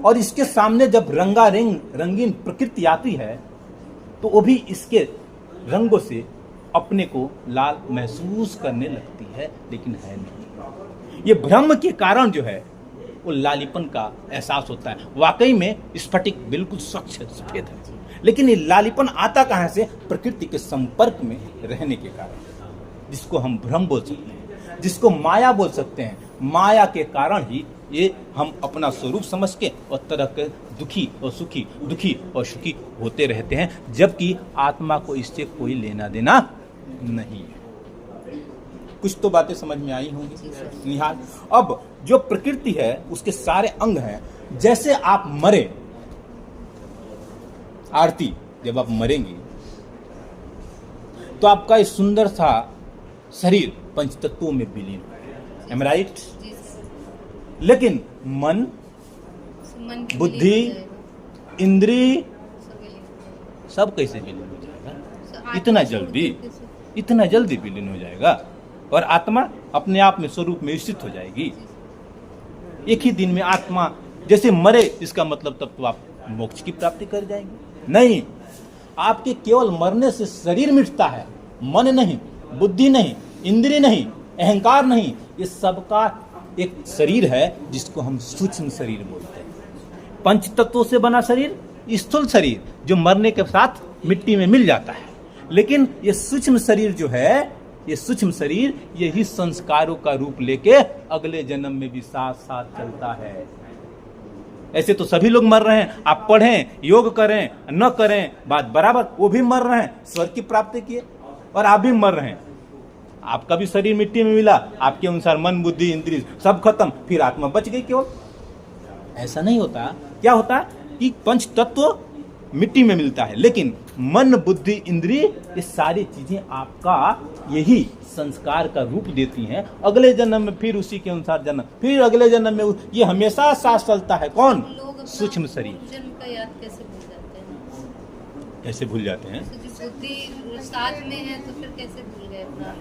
और इसके सामने जब रंगीन प्रकृति आती है तो वो भी इसके रंगों से अपने को लाल महसूस करने लगती है, लेकिन है नहीं। ये भ्रम के कारण जो है वो लालीपन का एहसास होता है। वाकई में स्फटिक बिल्कुल स्वच्छ सफेद है, लेकिन ये लालीपन आता कहां से? प्रकृति के संपर्क में रहने के कारण, जिसको हम भ्रम बोल सकते हैं, जिसको माया बोल सकते हैं। माया के कारण ही ये हम अपना स्वरूप समझ के और तरह के दुखी और सुखी होते रहते हैं, जबकि आत्मा को इससे कोई लेना देना नहीं है। कुछ तो बातें समझ में आई होंगी निहाल। अब जो प्रकृति है उसके सारे अंग हैं। जैसे आप मरे, आरती, जब आप मरेंगे तो आपका इस सुंदर सा शरीर पंच तत्वों में विलीन है, एम राइट? लेकिन मन, बुद्धि, इंद्री सब कैसे विलीन हो जाएगा? इतना जल्दी विलीन हो जाएगा। और आत्मा अपने आप में स्वरूप में स्थित हो जाएगी एक ही दिन में। आत्मा जैसे मरे, इसका मतलब तब तो आप मोक्ष की प्राप्ति कर जाएंगे? नहीं, आपके केवल मरने से शरीर मिटता है, मन नहीं, बुद्धि नहीं, इंद्रिय नहीं, अहंकार नहीं। ये सबका एक शरीर है जिसको हम सूक्ष्म शरीर बोलते हैं। पंच तत्वों से बना शरीर, स्थूल शरीर, जो मरने के साथ मिट्टी में मिल जाता है। लेकिन ये सूक्ष्म शरीर जो है ये सूक्ष्म शरीर यही संस्कारों का रूप लेके अगले जन्म में भी साथ साथ चलता है। ऐसे तो सभी लोग मर रहे हैं, आप पढ़ें, योग करें, न करें, बात बराबर, वो भी मर रहे हैं, स्वर्ग की प्राप्ति किए, और आप भी मर रहे हैं। आपका भी शरीर मिट्टी में मिला, आपके अनुसार मन, बुद्धि, इंद्रिय सब खत्म, फिर आत्मा बच गई केवल। ऐसा नहीं होता। क्या होता है कि पंच तत्व मिट्टी में मिलता है, लेकिन मन, बुद्धि, इंद्रिय, ये सारी चीजें आपका यही संस्कार का रूप देती हैं। अगले जन्म में फिर उसी के अनुसार जन्म, फिर अगले जन्म में ये हमेशा साथ चलता है। कौन? सूक्ष्म शरीर। जन्म का याद कैसे भूल जाते हैं? कैसे भूल जाते हैं? तो जो बुद्धि साथ में है तो फिर कैसे भूल गए अपना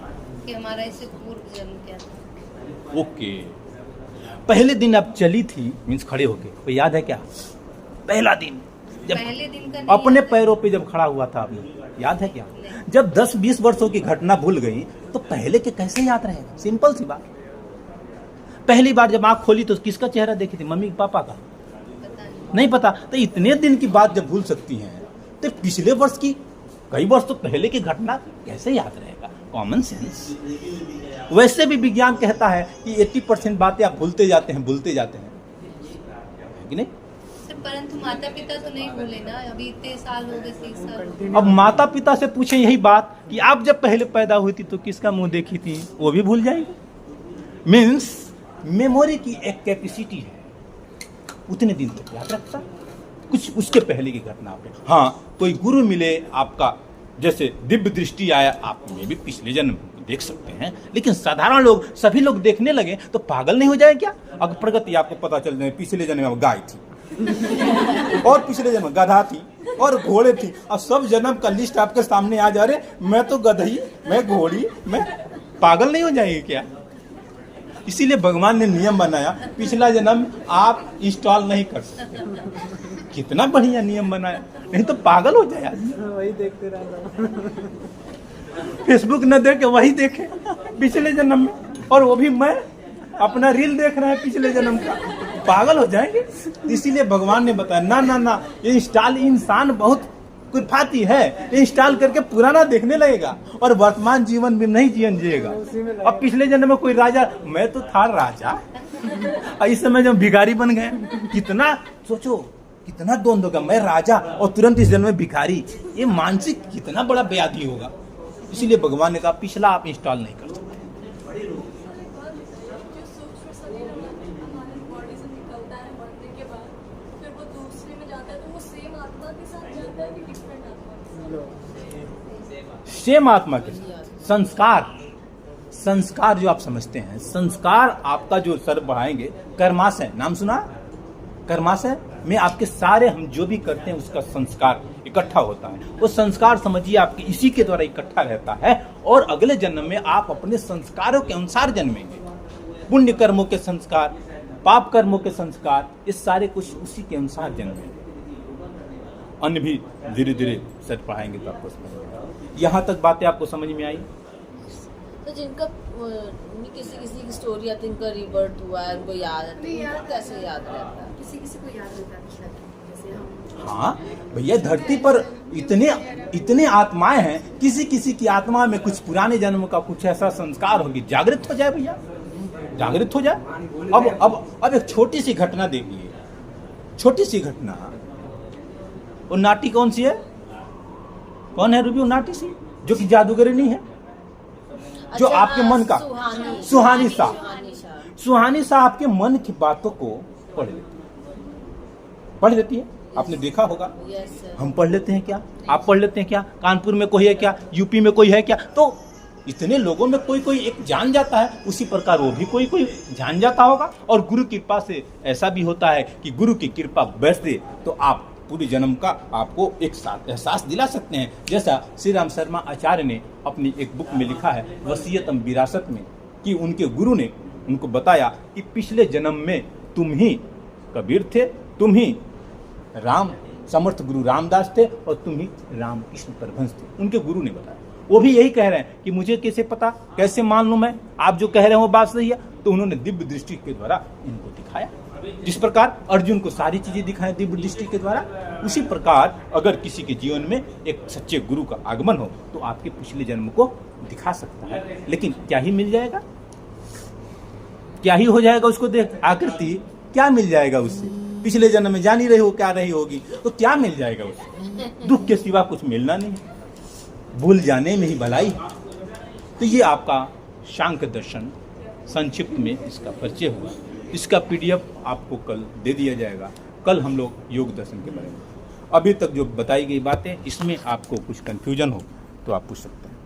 कि हमारा इससे पूर्व जन्म क्या था? ओके, पहले दिन आप चली थी, मीन्स खड़े होके, तो याद है क्या? पहला दिन जब पहले दिन का नहीं अपने याद है। पैरों पे जब खड़ा हुआ था आपने, याद है क्या? जब 10-20 वर्षों की घटना भूल गई तो पहले के कैसे याद रहेगा? सिंपल सी बात। पहली बार जब आंख खोली तो किसका चेहरा देखी थी? मम्मी पापा का? पता नहीं पता। तो इतने दिन की बात जब भूल सकती हैं तो पिछले वर्ष की, कई वर्ष तो पहले की घटना कैसे याद रहेगा? Common sense. वैसे भी विज्ञान कहता है कि 80% बातें आप भूलते जाते हैं, है कि नहीं? परंतु माता पिता तो नहीं भूले ना, अभी इतने साल हो गए, 30 साल हो गए। अब माता पिता से पूछें यही बात कि आप जब पहले पैदा हुई थी तो किसका मुंह देखी थी, वो भी भूल जाएंगे। मीन्स मेमोरी की एक कैपेसिटी है, उतने दिन तक याद रखता, कुछ उसके पहले की घटना पे। हाँ, कोई गुरु मिले आपका, जैसे दिव्य दृष्टि आया, आप में भी पिछले जन्म देख सकते हैं, लेकिन साधारण लोग, सभी लोग देखने लगे तो पागल नहीं हो जाए क्या? अगर प्रगति आपको पता चल जाए पिछले जन्म में गाय थी और पिछले जन्म गधा थी और घोड़े थी, और सब जन्म का लिस्ट आपके सामने आ जा रहे, मैं तो गधई, मैं घोड़ी, मैं, पागल नहीं हो जाएंगे क्या? इसीलिए भगवान ने नियम बनाया, पिछला जन्म आप इंस्टॉल नहीं कर सकते। कितना बढ़िया नियम बनाया, नहीं तो पागल हो जाए। वही देखते रहता, फेसबुक न देखे वही देखे पिछले जन्म में, और वो भी मैं अपना रील देख रहा है पिछले जन्म का, पागल हो जाएंगे। इसीलिए भगवान ने बताया ना ना ना, ये इंस्टॉल, इंसान बहुत कुफाती है, ये इंस्टॉल करके पुराना देखने लगेगा और वर्तमान जीवन में नहीं जीवन जिएगा। अब पिछले जन्म में कोई राजा, मैं तो था राजा, इस समय जब भिखारी बन गए, कितना सोचो, कितना द्वंद्व होगा, मैं राजा और तुरंत इस जन्म में भिखारी, ये मानसिक कितना बड़ा व्याधि होगा। इसीलिए भगवान ने कहा पिछला आप इंस्टॉल नहीं कर सकते। सेम आत्मा के संस्कार, संस्कार जो आप समझते हैं, संस्कार आपका जो सर बढ़ाएंगे, कर्माशय, नाम सुना? कर्माशय में आपके सारे हम जो भी करते हैं उसका संस्कार इकट्ठा होता है। वो संस्कार समझिए आपके इसी के द्वारा इकट्ठा रहता है, और अगले जन्म में आप अपने संस्कारों के अनुसार जन्मेंगे। पुण्य कर्मों के संस्कार, पाप कर्मों के संस्कार, ये सारे कुछ उसी के अनुसार जन्मेंगे। अन्य भी धीरे धीरे सच पढ़ाएंगे तो आपको समझ में आएगा। यहाँ तक बातें आपको समझ में आई? तो जिनका किसी किसी की स्टोरी आती है, इनका रिबर्थ हुआ है, उनको याद है, तो कैसे याद रहता है? किसी किसी को याद रहता है, जैसे हम। हाँ भैया, धरती पर इतने आत्माएं हैं, किसी किसी की आत्मा में कुछ पुराने जन्म का कुछ ऐसा संस्कार होगी, जागृत हो जाए भैया, जागृत हो जाए। अब एक छोटी सी घटना देखिए, छोटी सी घटना। वो नाटी कौन सी है? कौन है रूबी? वो नाटी सी जो कि जादूगरनी है, जो अच्छा, आपके मन का, सुहानी सा, सुहानी सा आपके मन की बातों को पढ़ लेती है। आपने देखा होगा, हम पढ़ लेते हैं क्या? आप पढ़ लेते हैं क्या? कानपुर में कोई है क्या? यूपी में कोई है क्या? तो इतने लोगों में कोई एक जान जाता है, उसी प्रकार वो भी कोई जान जाता होगा। और गुरु की कृपा से ऐसा भी होता है कि गुरु की कृपा बरसे तो आप पूरे जन्म का आपको एक साथ एहसास दिला सकते हैं। जैसा श्री राम शर्मा आचार्य ने अपनी एक बुक में लिखा है, वसीयतम विरासत में, कि उनके गुरु ने उनको बताया कि पिछले जन्म में तुम ही कबीर थे, तुम ही राम समर्थ गुरु रामदास थे, और तुम ही रामकृष्ण परमहंस थे। उनके गुरु ने बताया। वो भी यही कह रहे हैं कि मुझे कैसे पता, कैसे मान लूं मैं, आप जो कह रहे हैं वो बात सही है। तो उन्होंने दिव्य दृष्टि के द्वारा इनको दिखाया। जिस प्रकार अर्जुन को सारी चीजें दिखाएं दिव्य दृष्टि के द्वारा, उसी प्रकार अगर किसी के जीवन में एक सच्चे गुरु का आगमन हो तो आपके पिछले जन्म को दिखा सकता है, लेकिन क्या ही मिल जाएगा, क्या ही हो जाएगा उसको देख, आकृति क्या मिल जाएगा उससे, पिछले जन्म में जान ही रही हो क्या रही होगी, तो क्या मिल जाएगा उससे, दुख के सिवा कुछ मिलना नहीं, भूल जाने में ही भलाई। तो ये आपका सांख्य दर्शन संक्षिप्त में इसका परिचय हुआ। इसका PDF आपको कल दे दिया जाएगा। कल हम लोग योग दर्शन के बारे में, अभी तक जो बताई गई बातें, इसमें आपको कुछ कंफ्यूजन हो तो आप पूछ सकते हैं।